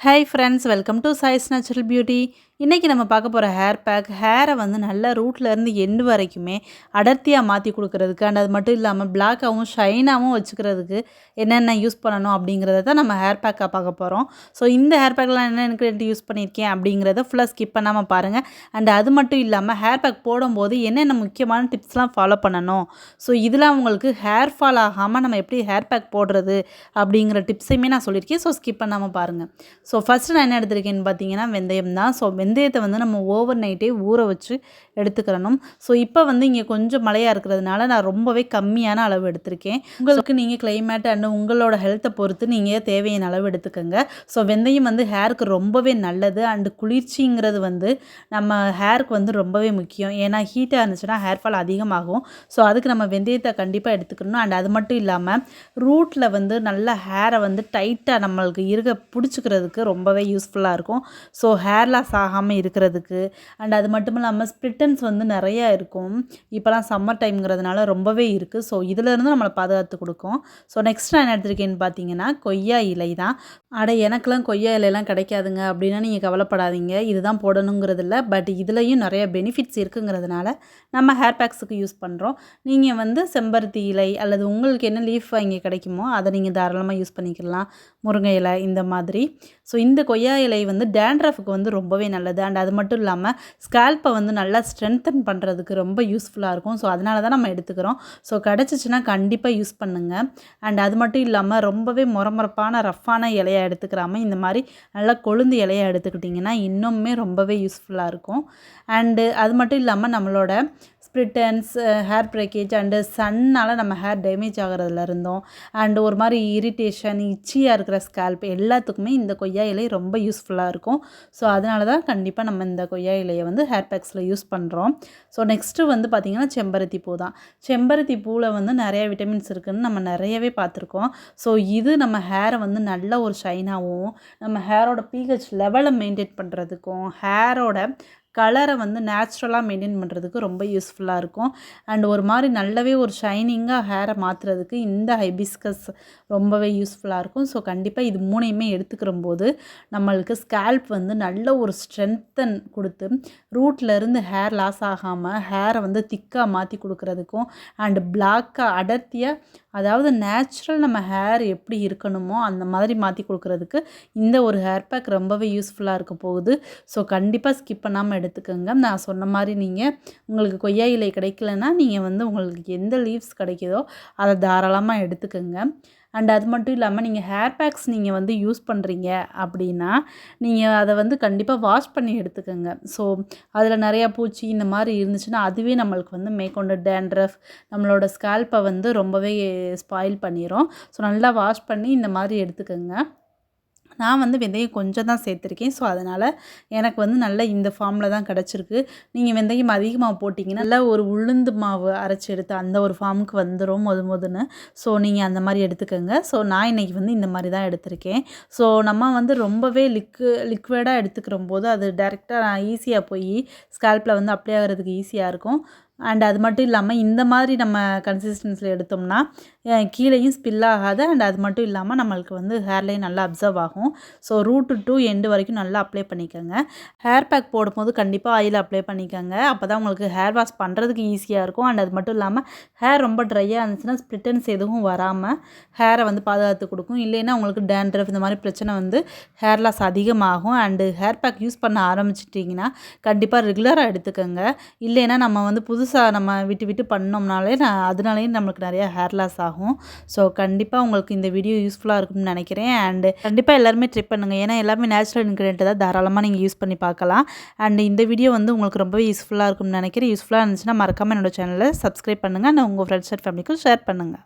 Hi friends, welcome to choice natural beauty. இன்றைக்கி நம்ம பார்க்க போகிற ஹேர் பேக் ஹேரை வந்து நல்ல ரூட்லேருந்து எண்டு வரைக்குமே அடர்த்தியாக மாற்றி கொடுக்குறதுக்கு அண்ட் அது மட்டும் இல்லாமல் பிளாக்காகவும் ஷைனாகவும் வச்சுக்கிறதுக்கு என்னென்ன யூஸ் பண்ணணும் அப்படிங்கிறத தான் நம்ம ஹேர் பேக்காக பார்க்க போகிறோம். ஸோ இந்த ஹேர் பேக்லாம் என்ன எனக்கு யூஸ் பண்ணியிருக்கேன் அப்படிங்கிறத ஃபுல்லாக ஸ்கிப் பண்ணாமல் பாருங்கள். அண்ட் அது மட்டும் இல்லாமல் ஹேர் பேக் போடும்போது என்னென்ன முக்கியமான டிப்ஸ்லாம் ஃபாலோ பண்ணணும், ஸோ இதெல்லாம் உங்களுக்கு ஹேர் ஃபால் ஆகாமல் நம்ம எப்படி ஹேர் பேக் போடுறது அப்படிங்கிற டிப்ஸையுமே நான் சொல்லியிருக்கேன். ஸோ ஸ்கிப் பண்ணாமல் பாருங்கள். ஸோ ஃபஸ்ட்டு நான் என்ன எடுத்திருக்கேன்னு பார்த்தீங்கன்னா வெந்தயம் தான். ஸோ வெந்தயத்தை வந்து நம்ம ஓவர் நைட்டே ஊற வச்சு எடுத்துக்கிறணும். ஸோ இப்போ வந்து இங்கே கொஞ்சம் மழையாக இருக்கிறதுனால நான் ரொம்பவே கம்மியான அளவு எடுத்திருக்கேன். உங்களுக்கு நீங்கள் கிளைமேட் அண்ட் உங்களோட ஹெல்த்தை பொறுத்து நீங்கள் தேவையான அளவு எடுத்துக்கோங்க. ஸோ வெந்தயம் வந்து ஹேருக்கு ரொம்பவே நல்லது அண்டு குளிர்ச்சிங்கிறது வந்து நம்ம ஹேருக்கு வந்து ரொம்பவே முக்கியம். ஏன்னா ஹீட்டாக இருந்துச்சுன்னா ஹேர் ஃபால் அதிகமாகும். ஸோ அதுக்கு நம்ம வெந்தயத்தை கண்டிப்பாக எடுத்துக்கணும். அண்ட் அது மட்டும் இல்லாமல் ரூட்டில் வந்து நல்ல ஹேரை வந்து டைட்டாக நம்மளுக்கு பிடிச்சிக்கிறதுக்கு ரொம்பவே யூஸ்ஃபுல்லாக இருக்கும். ஸோ ஹேர் லாஸ் ஆகாமல் இருக்கிறதுக்கு அண்ட் அது மட்டும் இல்லாமல் ஸ்ப்ளிட்டன்ஸ் வந்து நிறையா இருக்கும். இப்போலாம் சம்மர் டைம்ங்கிறதுனால ரொம்பவே இருக்குது. ஸோ இதிலேருந்து நம்மளை பாதுகாத்து கொடுக்கும். ஸோ நெக்ஸ்ட் நான் என்ன எடுத்திருக்கேன்னு பார்த்தீங்கன்னா கொய்யா இலை தான். எனக்கெலாம் கொய்யா இலையெல்லாம் கிடைக்காதுங்க அப்படின்னா நீங்கள் கவலைப்படாதீங்க. இதுதான் போடணுங்கிறது இல்லை. பட் இதுலேயும் நிறைய பெனிஃபிட்ஸ் இருக்குங்கிறதுனால நம்ம ஹேர் பேக்ஸுக்கு யூஸ் பண்ணுறோம். நீங்கள் வந்து செம்பருத்தி இலை அல்லது உங்களுக்கு என்ன லீஃப் இங்கே கிடைக்குமோ அதை நீங்கள் தாராளமாக யூஸ் பண்ணிக்கலாம். முருங்கை இலை இந்த மாதிரி. ஸோ இந்த கொய்யா இலை வந்து டேண்ட்ரஃபுக்கு வந்து ரொம்பவே நல்லது. அண்ட் அது மட்டும் இல்லாமல் ஸ்கேல்ப்பை வந்து நல்லா ஸ்ட்ரென்தன் பண்ணுறதுக்கு ரொம்ப யூஸ்ஃபுல்லாக இருக்கும். ஸோ அதனால தான் நம்ம எடுத்துக்கிறோம். ஸோ கிடச்சிச்சின்னா கண்டிப்பாக யூஸ் பண்ணுங்கள். அண்ட் அது மட்டும் இல்லாமல் ரொம்பவே முறமுறப்பான ரஃப்பான இலையாக எடுத்துக்கிறாமல் இந்த மாதிரி நல்லா கொழுந்து இலையாக எடுத்துக்கிட்டிங்கன்னா இன்னுமே ரொம்பவே யூஸ்ஃபுல்லாக இருக்கும். அண்டு அது மட்டும் இல்லாமல் நம்மளோட ஸ்ப்ளிட்டன்ஸ், ஹேர் பிரேக்கேஜ் அண்டு சன்னால் நம்ம ஹேர் டேமேஜ் ஆகிறதுல இருந்தோம் அண்டு ஒரு மாதிரி இரிட்டேஷன், இச்சியாக இருக்கிற ஸ்கேல்ப் எல்லாத்துக்குமே இந்த கொய்யா இலை ரொம்ப யூஸ்ஃபுல்லாக இருக்கும். ஸோ அதனால தான் கண்டிப்பாக நம்ம இந்த கொய்யா இலையை வந்து ஹேர் பேக்ஸில் யூஸ் பண்ணுறோம். ஸோ நெக்ஸ்ட்டு வந்து பார்த்திங்கன்னா செம்பருத்தி பூ தான். செம்பருத்தி பூவில் வந்து நிறைய விட்டமின்ஸ் இருக்குதுன்னு நம்ம நிறையவே பார்த்துருக்கோம். ஸோ இது நம்ம ஹேரை வந்து நல்ல ஒரு ஷைனாகவும் நம்ம ஹேரோட pH லெவலை மெயின்டைன் பண்ணுறதுக்கும் ஹேரோட கலரை வந்து நேச்சுரலாக மெயின்டைன் பண்ணுறதுக்கு ரொம்ப யூஸ்ஃபுல்லாக இருக்கும். அண்ட் ஒரு மாதிரி நல்லாவே ஒரு ஷைனிங்காக ஹேரை மாற்றுறதுக்கு இந்த ஹைபிஸ்கஸ் ரொம்பவே யூஸ்ஃபுல்லாக இருக்கும். ஸோ கண்டிப்பாக இது மூணையுமே எடுத்துக்கிற போது நம்மளுக்கு ஸ்கேல்ப் வந்து நல்ல ஒரு ஸ்ட்ரென்த்தன் கொடுத்து ரூட்லேருந்து ஹேர் லாஸ் ஆகாமல் ஹேரை வந்து திக்காக மாற்றி கொடுக்குறதுக்கும் அண்டு பிளாக்காக அடர்த்தியாக, அதாவது நேச்சுரல் நம்ம ஹேர் எப்படி இருக்கணுமோ அந்த மாதிரி மாற்றி கொடுக்குறதுக்கு இந்த ஒரு ஹேர் பேக் ரொம்பவே யூஸ்ஃபுல்லாக இருக்க போகுது. ஸோ கண்டிப்பாக ஸ்கிப் பண்ணாமல் எடுத்துக்கோங்க. நான் சொன்ன மாதிரி நீங்கள் உங்களுக்கு கொய்யா இலை கிடைக்கலன்னா நீங்கள் வந்து உங்களுக்கு எந்த லீவ்ஸ் கிடைக்குதோ அதை தாராளமாக எடுத்துக்கோங்க. அண்ட் அது மட்டும் இல்லாமல் நீங்கள் ஹேர் பேக்ஸ் நீங்கள் வந்து யூஸ் பண்ணுறீங்க அப்படின்னா நீங்கள் அதை வந்து கண்டிப்பாக வாஷ் பண்ணி எடுத்துக்கோங்க. ஸோ அதில் நிறையா பூச்சி இந்த மாதிரி இருந்துச்சுன்னா அதுவே நம்மளுக்கு வந்து மேற்கொண்டு டேண்ட்ரஃப் நம்மளோட ஸ்கேல்ப்பை வந்து ரொம்பவே ஸ்பாயில் பண்ணிடும். ஸோ நல்லா வாஷ் பண்ணி இந்த மாதிரி எடுத்துக்கோங்க. நான் வந்து வெந்தயம் கொஞ்சம் தான் சேர்த்துருக்கேன். ஸோ அதனால் எனக்கு வந்து நல்லா இந்த ஃபார்மில் தான் கிடச்சிருக்கு. நீங்கள் வெந்தயம் அதிகமாக போட்டிங்கன்னா நல்லா ஒரு உளுந்து மாவு அரைச்சி எடுத்து அந்த ஒரு ஃபார்முக்கு வந்துடும் மொதுன்னு. ஸோ நீங்கள் அந்த மாதிரி எடுத்துக்கோங்க. ஸோ நான் இன்றைக்கி வந்து இந்த மாதிரி தான் எடுத்திருக்கேன். ஸோ நம்ம வந்து ரொம்பவே லிக்விடாக எடுத்துக்கிற போது அது டேரெக்டாக ஈஸியாக போய் ஸ்கேல்ப்பில் வந்து அப்ளை ஆகிறதுக்கு ஈஸியாக இருக்கும். அண்ட் அது மட்டும் இல்லாமல் இந்த மாதிரி நம்ம கன்சிஸ்டன்சியில் எடுத்தோம்னா கீழேயும் ஸ்பில் ஆகாது. அண்ட் அது மட்டும் இல்லாமல் நம்மளுக்கு வந்து ஹேர்லேயும் நல்லா அப்சர்வ் ஆகும். ஸோ ரூட்டு டு எண்டு வரைக்கும் நல்லா அப்ளை பண்ணிக்கோங்க. ஹேர் பேக் போடும்போது கண்டிப்பாக ஆயில் அப்ளை பண்ணிக்கோங்க. அப்போ தான் உங்களுக்கு ஹேர் வாஷ் பண்ணுறதுக்கு ஈஸியாக இருக்கும். அண்ட் அது மட்டும் இல்லாமல் ஹேர் ரொம்ப ட்ரையாக இருந்துச்சுன்னா ஸ்ப்ளிட்டன்ஸ் எதுவும் வராமல் ஹேரை வந்து பாதுகாத்து கொடுக்கும். இல்லைன்னா உங்களுக்கு டேண்ட்ரஃப் இந்த மாதிரி பிரச்சனை வந்து ஹேர் லாஸ் அதிகமாகும். அண்டு ஹேர் பேக் யூஸ் பண்ண ஆரம்பிச்சிட்டிங்கன்னா கண்டிப்பாக ரெகுலராக எடுத்துக்கோங்க. இல்லைன்னா நம்ம வந்து புதுசாக நம்ம விட்டு பண்ணோம்னாலே அதனாலேயே நம்மளுக்கு நிறையா ஹேர் லாஸ் ஆகும். ஸோ கண்டிப்பாக உங்களுக்கு இந்த வீடியோ யூஸ்ஃபுல்லாக இருக்கும்னு நினைக்கிறேன். அண்டு கண்டிப்பாக எல்லாருமே ட்ரை பண்ணுங்கள். ஏன்னா எல்லாமே நேச்சுரல் இன்க்ரீடியன்ட் தான், தாராளமாக நீங்கள் யூஸ் பண்ணி பார்க்கலாம். அண்ட் இந்த வீடியோ வந்து உங்களுக்கு ரொம்பவே யூஸ்ஃபுல்லாக இருக்கும்னு நினைக்கிறேன். யூஸ்ஃபுல்லாக இருந்துச்சுன்னா மறக்காமல் என்னோட சேனலை சப்ஸ்கிரைப் பண்ணுங்கள். அண்ட் உங்கள் ஃப்ரெண்ட்ஸ் அண்ட் ஃபேமிலிக்கும் ஷேர் பண்ணுங்கள்.